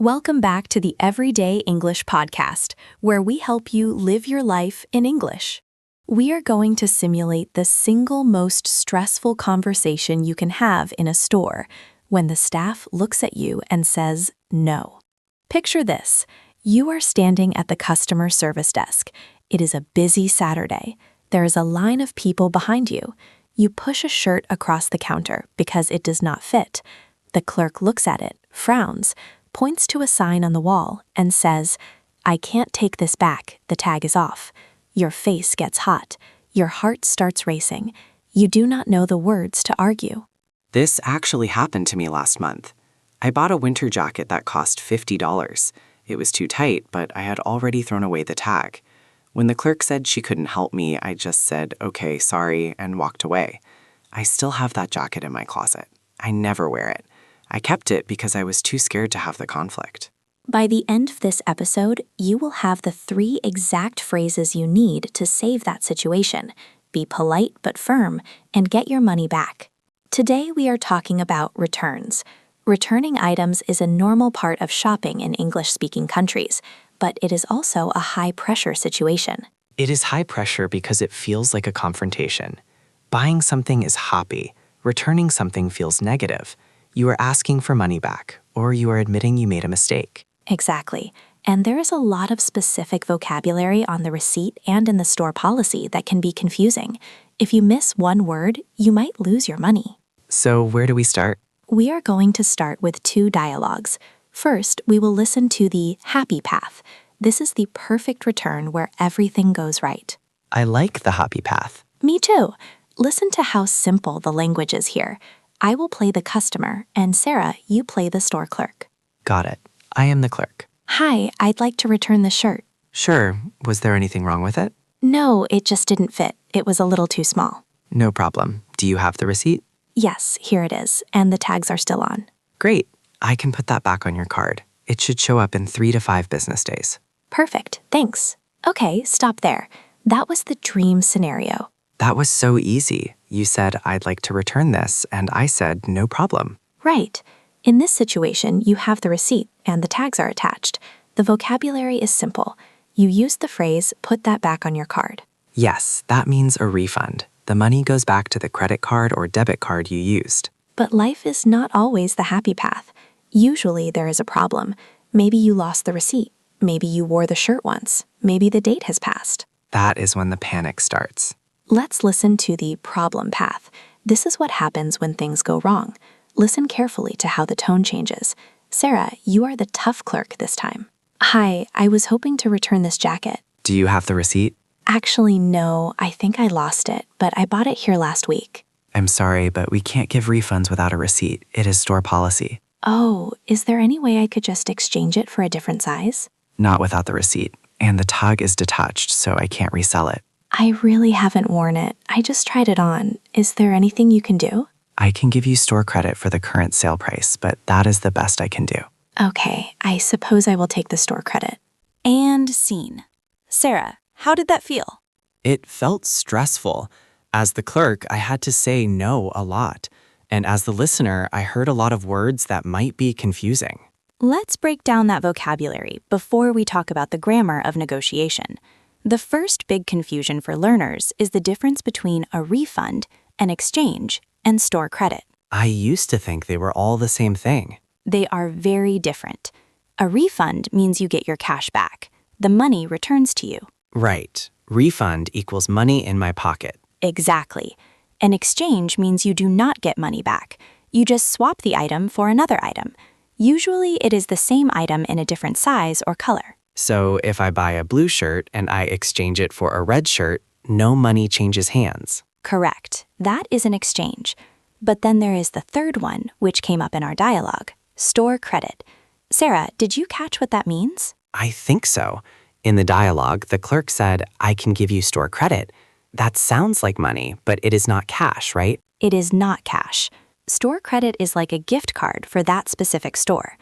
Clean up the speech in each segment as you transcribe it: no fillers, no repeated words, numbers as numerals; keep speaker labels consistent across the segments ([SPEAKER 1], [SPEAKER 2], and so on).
[SPEAKER 1] Welcome back to the Everyday English Podcast, where we help you live your life in English. We are going to simulate the single most stressful conversation you can have in a store when the staff looks at you and says no. Picture this. You are standing at the customer service desk. It is a busy Saturday. There is a line of people behind you. You push a shirt across the counter because it does not fit. The clerk looks at it, frowns, points to a sign on the wall, and says, "I can't take this back, the tag is off." Your face gets hot. Your heart starts racing. You do not know the words to argue.
[SPEAKER 2] This actually happened to me last month. I bought a winter jacket that cost $50. It was too tight, but I had already thrown away the tag. When the clerk said she couldn't help me, I just said, "Okay, sorry," and walked away. I still have that jacket in my closet. I never wear it. I kept it because I was too scared to have the conflict.
[SPEAKER 1] By the end of this episode, you will have the 3 exact phrases you need to save that situation, be polite but firm, and get your money back. Today we are talking about returns. Returning items is a normal part of shopping in English-speaking countries, but it is also a high-pressure situation.
[SPEAKER 3] It is high pressure because it feels like a confrontation. Buying something is hoppy. Returning something feels negative. You are asking for money back, or you are admitting you made a mistake.
[SPEAKER 1] Exactly. And there is a lot of specific vocabulary on the receipt and in the store policy that can be confusing. If you miss one word, you might lose your money.
[SPEAKER 3] So where do we start?
[SPEAKER 1] We are going to start with 2 dialogues. First, we will listen to the happy path. This is the perfect return where everything goes right.
[SPEAKER 3] I like the happy path.
[SPEAKER 1] Me too. Listen to how simple the language is here. I will play the customer, and Sarah, you play the store clerk.
[SPEAKER 3] Got it. I am the clerk.
[SPEAKER 1] Hi, I'd like to return the shirt.
[SPEAKER 3] Sure. Was there anything wrong with it?
[SPEAKER 1] No, it just didn't fit. It was a little too small.
[SPEAKER 3] No problem. Do you have the receipt?
[SPEAKER 1] Yes, here it is, and the tags are still on.
[SPEAKER 3] Great. I can put that back on your card. It should show up in 3 to 5 business days.
[SPEAKER 1] Perfect, thanks. Okay, stop there. That was the dream scenario.
[SPEAKER 3] That was so easy. You said, "I'd like to return this," and I said, "No problem."
[SPEAKER 1] Right. In this situation, you have the receipt and the tags are attached. The vocabulary is simple. You use the phrase, "put that back on your card."
[SPEAKER 3] Yes, that means a refund. The money goes back to the credit card or debit card you used.
[SPEAKER 1] But life is not always the happy path. Usually there is a problem. Maybe you lost the receipt. Maybe you wore the shirt once. Maybe the date has passed.
[SPEAKER 3] That is when the panic starts.
[SPEAKER 1] Let's listen to the problem path. This is what happens when things go wrong. Listen carefully to how the tone changes. Sarah, you are the tough clerk this time. Hi, I was hoping to return this jacket.
[SPEAKER 3] Do you have the receipt?
[SPEAKER 1] Actually, no, I think I lost it, but I bought it here last week.
[SPEAKER 3] I'm sorry, but we can't give refunds without a receipt. It is store policy.
[SPEAKER 1] Oh, is there any way I could just exchange it for a different size?
[SPEAKER 3] Not without the receipt. And the tag is detached, so I can't resell it.
[SPEAKER 1] I really haven't worn it. I just tried it on. Is there anything you can do?
[SPEAKER 3] I can give you store credit for the current sale price, but that is the best I can do.
[SPEAKER 1] Okay, I suppose I will take the store credit.
[SPEAKER 4] And scene. Sarah, how did that feel?
[SPEAKER 2] It felt stressful. As the clerk, I had to say no a lot. And as the listener, I heard a lot of words that might be confusing.
[SPEAKER 4] Let's break down that vocabulary before we talk about the grammar of negotiation. The first big confusion for learners is the difference between a refund, an exchange, and store credit.
[SPEAKER 2] I used to think they were all the same thing.
[SPEAKER 4] They are very different. A refund means you get your cash back. The money returns to you.
[SPEAKER 2] Right. Refund equals money in my pocket.
[SPEAKER 4] Exactly. An exchange means you do not get money back. You just swap the item for another item. Usually it is the same item in a different size or color.
[SPEAKER 2] So if I buy a blue shirt and I exchange it for a red shirt, no money changes hands.
[SPEAKER 4] Correct. That is an exchange. But then there is the third one, which came up in our dialogue, store credit. Sarah, did you catch what that means?
[SPEAKER 2] I think so. In the dialogue, the clerk said, "I can give you store credit." That sounds like money, but it is not cash, right?
[SPEAKER 4] It is not cash. Store credit is like a gift card for that specific store.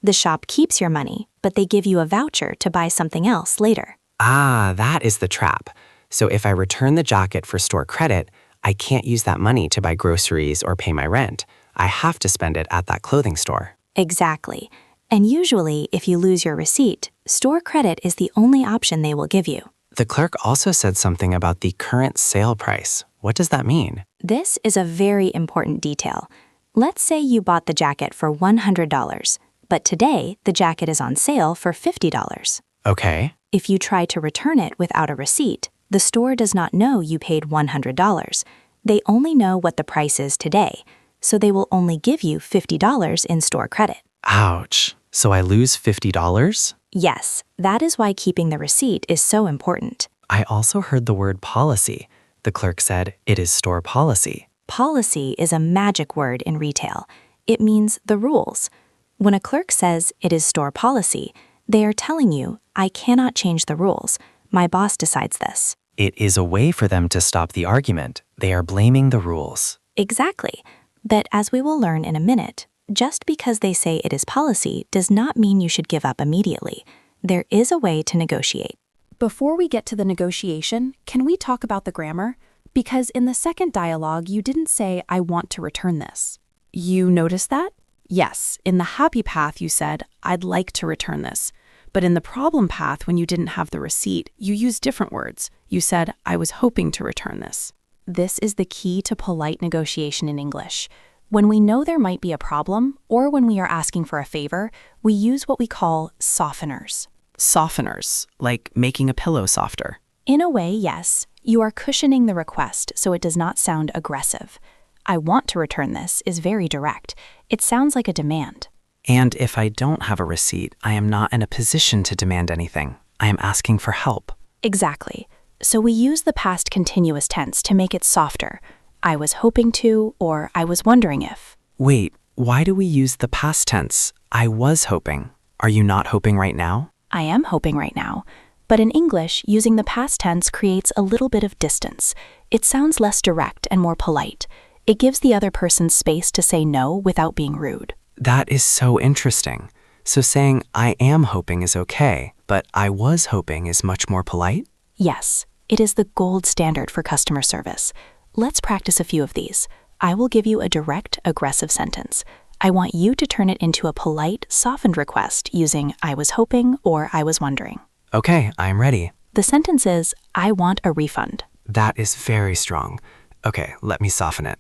[SPEAKER 4] The shop keeps your money, but they give you a voucher to buy something else later.
[SPEAKER 2] Ah, that is the trap. So if I return the jacket for store credit, I can't use that money to buy groceries or pay my rent. I have to spend it at that clothing store.
[SPEAKER 4] Exactly. And usually, if you lose your receipt, store credit is the only option they will give you.
[SPEAKER 3] The clerk also said something about the current sale price. What does that mean?
[SPEAKER 4] This is a very important detail. Let's say you bought the jacket for $100, but today the jacket is on sale for $50.
[SPEAKER 3] Okay.
[SPEAKER 4] If you try to return it without a receipt, the store does not know you paid $100. They only know what the price is today, so they will only give you $50 in store credit.
[SPEAKER 3] Ouch. So I lose $50?
[SPEAKER 4] Yes, that is why keeping the receipt is so important.
[SPEAKER 3] I also heard the word policy. The clerk said it is store policy.
[SPEAKER 4] Policy is a magic word in retail. It means the rules. When a clerk says it is store policy, they are telling you, I cannot change the rules. My boss decides this.
[SPEAKER 3] It is a way for them to stop the argument. They are blaming the rules.
[SPEAKER 4] Exactly. But as we will learn in a minute, just because they say it is policy does not mean you should give up immediately. There is a way to negotiate.
[SPEAKER 1] Before we get to the negotiation, can we talk about the grammar? Because in the second dialogue, you didn't say, I want to return this. You noticed that? Yes, in the happy path, you said, I'd like to return this. But in the problem path, when you didn't have the receipt, you used different words. You said, I was hoping to return this. This is the key to polite negotiation in English. When we know there might be a problem, or when we are asking for a favor, we use what we call softeners.
[SPEAKER 3] Softeners, like making a pillow softer.
[SPEAKER 1] In a way, yes. You are cushioning the request so it does not sound aggressive. I want to return this is very direct. It sounds like a demand.
[SPEAKER 3] And if I don't have a receipt, I am not in a position to demand anything. I am asking for help.
[SPEAKER 1] Exactly. So we use the past continuous tense to make it softer. I was hoping to, or I was wondering if.
[SPEAKER 3] Wait, why do we use the past tense? I was hoping. Are you not hoping right now?
[SPEAKER 1] I am hoping right now. But in English, using the past tense creates a little bit of distance. It sounds less direct and more polite. It gives the other person space to say no without being rude.
[SPEAKER 3] That is so interesting. So saying I am hoping is okay, but I was hoping is much more polite?
[SPEAKER 1] Yes, it is the gold standard for customer service. Let's practice a few of these. I will give you a direct, aggressive sentence. I want you to turn it into a polite, softened request using I was hoping or I was wondering.
[SPEAKER 3] Okay, I'm ready.
[SPEAKER 1] The sentence is, I want a refund.
[SPEAKER 3] That is very strong. Okay, let me soften it.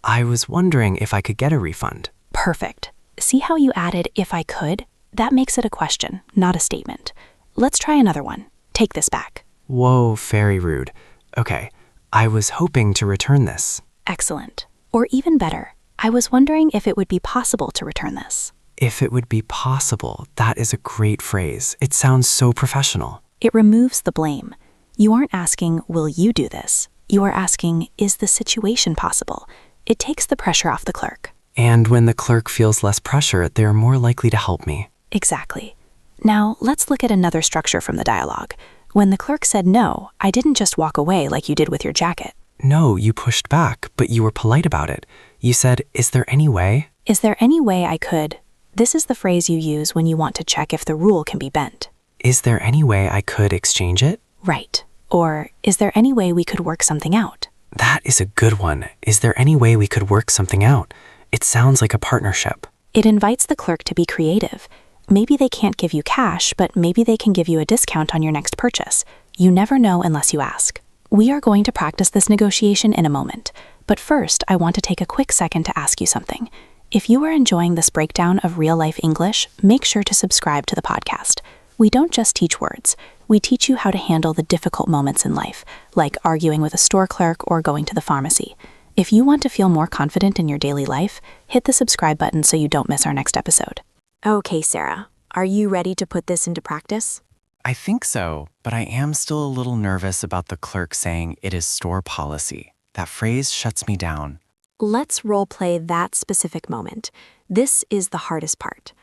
[SPEAKER 3] I was wondering if I could get a refund.
[SPEAKER 1] Perfect. See how you added if I could? That makes it a question, not a statement. Let's try another one. Take this back.
[SPEAKER 3] Whoa, very rude. Okay, I was hoping to return this.
[SPEAKER 1] Excellent. Or even better, I was wondering if it would be possible to return this.
[SPEAKER 3] If it would be possible, that is a great phrase. It sounds so professional.
[SPEAKER 1] It removes the blame. You aren't asking, will you do this? You are asking, is the situation possible? It takes the pressure off the clerk.
[SPEAKER 3] And when the clerk feels less pressure, they're more likely to help me.
[SPEAKER 1] Exactly. Now, let's look at another structure from the dialogue. When the clerk said no, I didn't just walk away like you did with your jacket.
[SPEAKER 3] No, you pushed back, but you were polite about it. You said, is there any way?
[SPEAKER 1] Is there any way I could? This is the phrase you use when you want to check if the rule can be bent.
[SPEAKER 3] Is there any way I could exchange it?
[SPEAKER 1] Right. Or, is there any way we could work something out?
[SPEAKER 3] That is a good one. Is there any way we could work something out? It sounds like a partnership.
[SPEAKER 1] It invites the clerk to be creative. Maybe they can't give you cash, but maybe they can give you a discount on your next purchase. You never know unless you ask. We are going to practice this negotiation in a moment. But first, I want to take a quick second to ask you something. If you are enjoying this breakdown of real-life English, make sure to subscribe to the podcast. We don't just teach words. We teach you how to handle the difficult moments in life, like arguing with a store clerk or going to the pharmacy. If you want to feel more confident in your daily life, hit the subscribe button so you don't miss our next episode. Okay, Sarah, are you ready to put this into practice?
[SPEAKER 3] I think so, but I am still a little nervous about the clerk saying it is store policy. That phrase shuts me down.
[SPEAKER 1] Let's role-play that specific moment. This is the hardest part.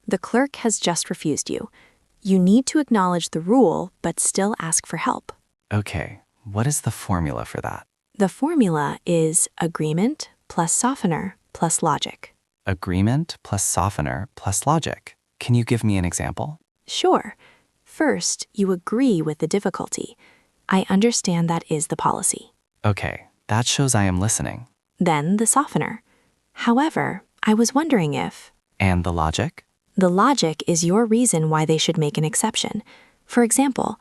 [SPEAKER 1] The clerk has just refused you. You need to acknowledge the rule, but still ask for help.
[SPEAKER 3] Okay, what is the formula for that?
[SPEAKER 1] The formula is agreement plus softener plus logic.
[SPEAKER 3] Agreement plus softener plus logic. Can you give me an example?
[SPEAKER 1] Sure. First, you agree with the difficulty. I understand that is the policy.
[SPEAKER 3] Okay, that shows I am listening.
[SPEAKER 1] Then the softener. However, I was wondering if.
[SPEAKER 3] And the logic?
[SPEAKER 1] The logic is your reason why they should make an exception. For example,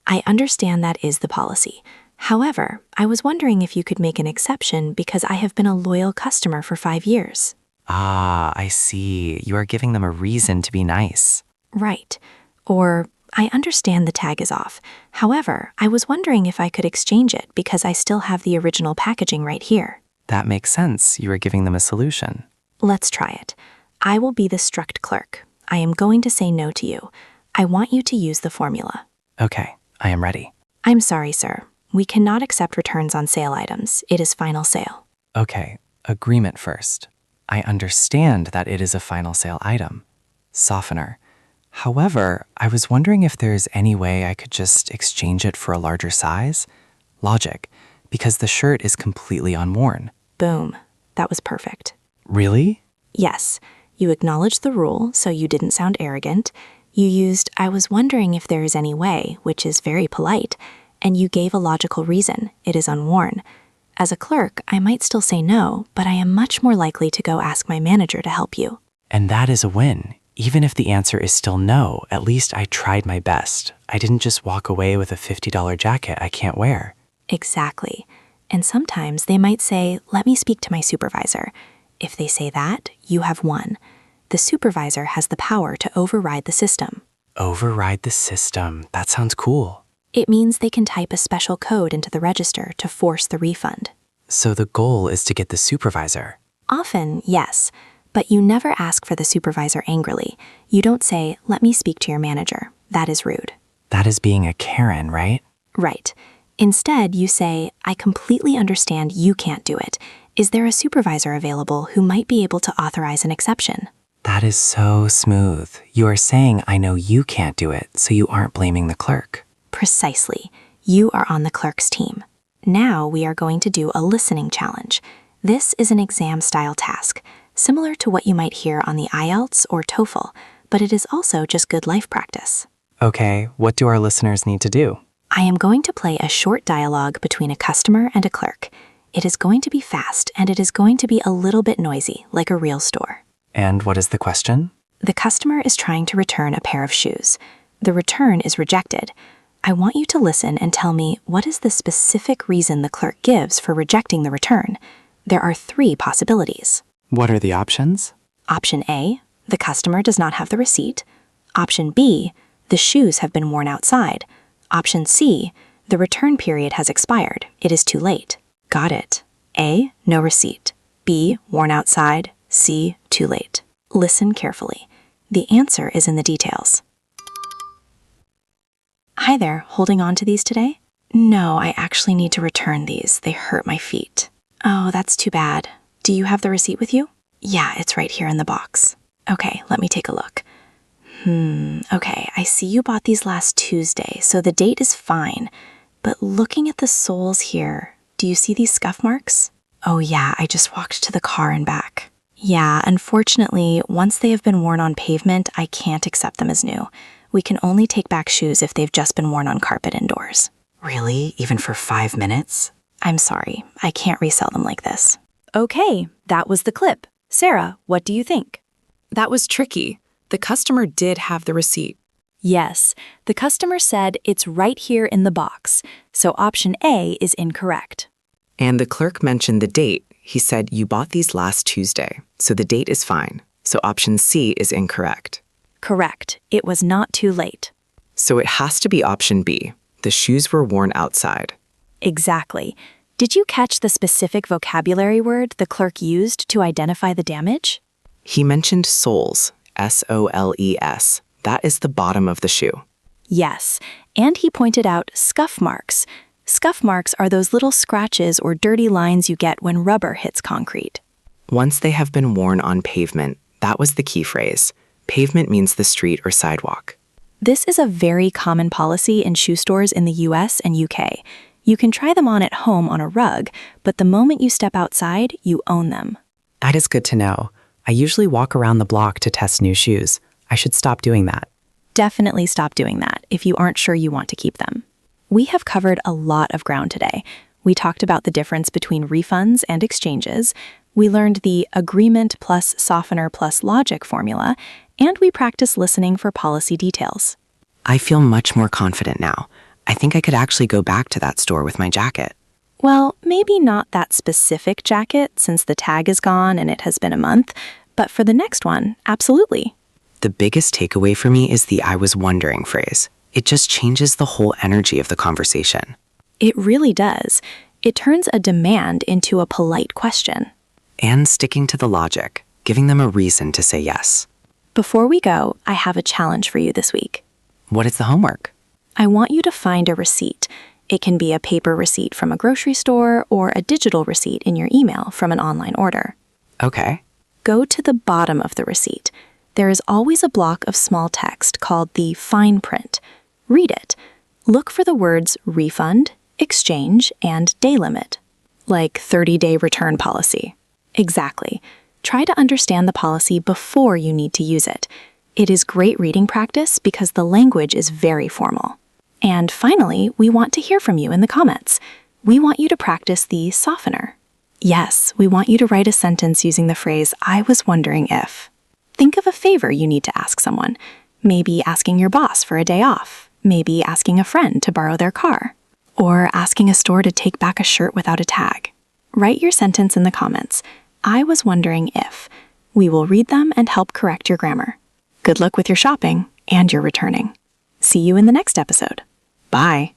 [SPEAKER 1] I understand that is the policy. However, I was wondering if you could make an exception because I have been a loyal customer for 5 years.
[SPEAKER 3] Ah, I see. You are giving them a reason to be nice.
[SPEAKER 1] Right. Or, I understand the tag is off. However, I was wondering if I could exchange it because I still have the original packaging right here.
[SPEAKER 3] That makes sense. You are giving them a solution.
[SPEAKER 1] Let's try it. I will be the struct clerk. I am going to say no to you. I want you to use the formula.
[SPEAKER 3] Okay, I am ready.
[SPEAKER 1] I'm sorry, sir. We cannot accept returns on sale items. It is final sale.
[SPEAKER 3] Okay, agreement first. I understand that it is a final sale item. Softener. However, I was wondering if there's any way I could just exchange it for a larger size? Logic, because the shirt is completely unworn.
[SPEAKER 1] Boom. That was perfect.
[SPEAKER 3] Really?
[SPEAKER 1] Yes, you acknowledged the rule, so you didn't sound arrogant. You used, I was wondering if there is any way, which is very polite, and you gave a logical reason. It is unworn. As a clerk, I might still say no, but I am much more likely to go ask my manager to help you.
[SPEAKER 3] And that is a win. Even if the answer is still no, at least I tried my best. I didn't just walk away with a $50 jacket I can't wear.
[SPEAKER 1] Exactly. And sometimes they might say, let me speak to my supervisor. If they say that, you have won. The supervisor has the power to override the system.
[SPEAKER 3] Override the system. That sounds cool.
[SPEAKER 1] It means they can type a special code into the register to force the refund.
[SPEAKER 3] So the goal is to get the supervisor.
[SPEAKER 1] Often, yes, but you never ask for the supervisor angrily. You don't say, let me speak to your manager. That is rude.
[SPEAKER 3] That is being a Karen, right?
[SPEAKER 1] Right. Instead, you say, I completely understand you can't do it. Is there a supervisor available who might be able to authorize an exception?
[SPEAKER 3] That is so smooth. You are saying I know you can't do it, so you aren't blaming the clerk.
[SPEAKER 1] Precisely. You are on the clerk's team. Now we are going to do a listening challenge. This is an exam-style task, similar to what you might hear on the IELTS or TOEFL, but it is also just good life practice.
[SPEAKER 3] Okay, what do our listeners need to do?
[SPEAKER 1] I am going to play a short dialogue between a customer and a clerk. It is going to be fast, and it is going to be a little bit noisy, like a real store.
[SPEAKER 3] And what is the question?
[SPEAKER 1] The customer is trying to return a pair of shoes. The return is rejected. I want you to listen and tell me what is the specific reason the clerk gives for rejecting the return. There are 3 possibilities.
[SPEAKER 3] What are the options?
[SPEAKER 1] Option A, the customer does not have the receipt. Option B, the shoes have been worn outside. Option C, the return period has expired. It is too late. Got it. A, no receipt. B, worn outside. C, too late. Listen carefully. The answer is in the details. Hi there, holding on to these today? No, I actually need to return these. They hurt my feet. Oh, that's too bad. Do you have the receipt with you? Yeah, it's right here in the box. Okay, let me take a look. Okay, I see you bought these last Tuesday, so the date is fine. But looking at the soles here, do you see these scuff marks? Oh yeah, I just walked to the car and back. Yeah, unfortunately, once they have been worn on pavement, I can't accept them as new. We can only take back shoes if they've just been worn on carpet indoors.
[SPEAKER 3] Really? Even for 5 minutes?
[SPEAKER 1] I'm sorry, I can't resell them like this.
[SPEAKER 4] Okay, that was the clip. Sarah, what do you think?
[SPEAKER 5] That was tricky. The customer did have the receipt.
[SPEAKER 4] Yes, the customer said it's right here in the box, so option A is incorrect.
[SPEAKER 2] And the clerk mentioned the date. He said you bought these last Tuesday, so the date is fine. So option C is incorrect.
[SPEAKER 4] Correct, it was not too late.
[SPEAKER 2] So it has to be option B. The shoes were worn outside.
[SPEAKER 4] Exactly. Did you catch the specific vocabulary word the clerk used to identify the damage?
[SPEAKER 2] He mentioned soles, S-O-L-E-S. That is the bottom of the shoe.
[SPEAKER 4] Yes, and he pointed out scuff marks. Scuff marks are those little scratches or dirty lines you get when rubber hits concrete.
[SPEAKER 2] Once they have been worn on pavement, that was the key phrase. Pavement means the street or sidewalk.
[SPEAKER 4] This is a very common policy in shoe stores in the US and UK. You can try them on at home on a rug, but the moment you step outside, you own them.
[SPEAKER 3] That is good to know. I usually walk around the block to test new shoes. I should stop doing that.
[SPEAKER 4] Definitely stop doing that if you aren't sure you want to keep them. We have covered a lot of ground today. We talked about the difference between refunds and exchanges. We learned the agreement plus softener plus logic formula, and we practice listening for policy details.
[SPEAKER 2] I feel much more confident now. I think I could actually go back to that store with my jacket.
[SPEAKER 4] Well, maybe not that specific jacket since the tag is gone and it has been a month, but for the next one, absolutely.
[SPEAKER 2] The biggest takeaway for me is the "I was wondering" phrase. It just changes the whole energy of the conversation.
[SPEAKER 4] It really does. It turns a demand into a polite question.
[SPEAKER 2] And sticking to the logic, giving them a reason to say yes.
[SPEAKER 4] Before we go, I have a challenge for you this week.
[SPEAKER 2] What is the homework?
[SPEAKER 4] I want you to find a receipt. It can be a paper receipt from a grocery store or a digital receipt in your email from an online order.
[SPEAKER 2] Okay.
[SPEAKER 4] Go to the bottom of the receipt. There is always a block of small text called the fine print. Read it. Look for the words refund, exchange, and day limit, like 30-day return policy. Exactly. Try to understand the policy before you need to use it. It is great reading practice because the language is very formal. And finally, we want to hear from you in the comments. We want you to practice the softener. Yes, we want you to write a sentence using the phrase, "I was wondering if." Think of a favor you need to ask someone. Maybe asking your boss for a day off. Maybe asking a friend to borrow their car. Or asking a store to take back a shirt without a tag. Write your sentence in the comments. I was wondering if. We will read them and help correct your grammar. Good luck with your shopping and your returning. See you in the next episode. Bye.